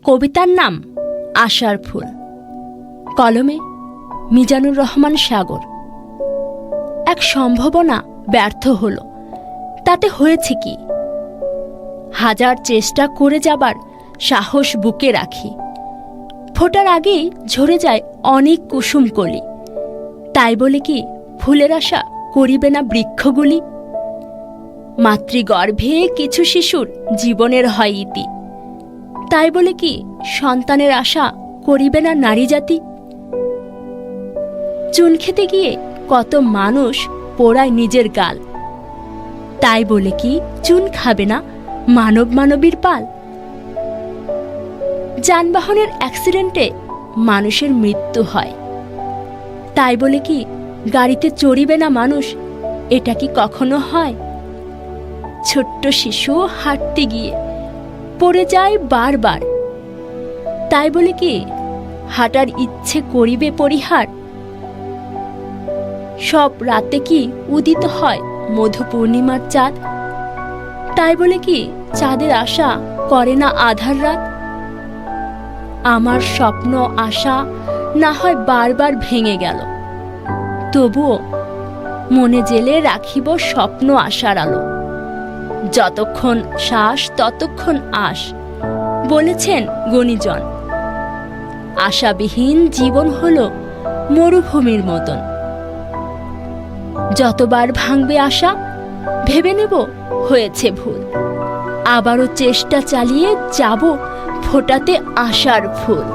কবিতার নাম আশার ফুল, কলমে মিজানুর রহমান সাগর। এক সম্ভাবনা ব্যর্থ হল, তাতে হয়েছে কি? হাজার চেষ্টা করে যাবার সাহস বুকে রাখি, ফোটার আগেই ঝরে যায় অনেক কুসুম কলি। তাই বলে কি ফুলের আশা করিবে না বৃক্ষগুলি? মাতৃগর্ভে কিছু শিশুর জীবনের হয় ইতি, তাই বলে কি সন্তানের আশা করিবে না নারী জাতি? চুন খেতে গিয়ে কত মানুষ পোড়ায় নিজের গাল, তাই বলে কি চুন খাবে না মানব মানবীর পাল? যানবাহনের অ্যাক্সিডেন্টে মানুষের মৃত্যু হয়, তাই বলে কি গাড়িতে চড়িবে না মানুষ? এটা কি কখনো হয়? ছোট্ট শিশু হাঁটতে গিয়ে পড়ে যায় বারবার, তাই বলে কি হাঁটার ইচ্ছে করিবে পরিহার? সব রাতে কি উদিত হয় মধু পূর্ণিমার চাঁদ, তাই বলে কি চাঁদের আশা করে না আধার রাত? আমার স্বপ্ন আশা না হয় বারবার ভেঙে গেল, তবুও মনে জেলে রাখিব স্বপ্ন আশার আলো। যতক্ষণ শ্বাস ততক্ষণ আশ, বলেছেন গুণীজন। আশাবিহীন জীবন হলো মরুভূমির মতন। যতবার ভাঙবে আশা, ভেবে নেব হয়েছে ভুল, আবারও চেষ্টা চালিয়ে যাব ফোটাতে আশার ফুল।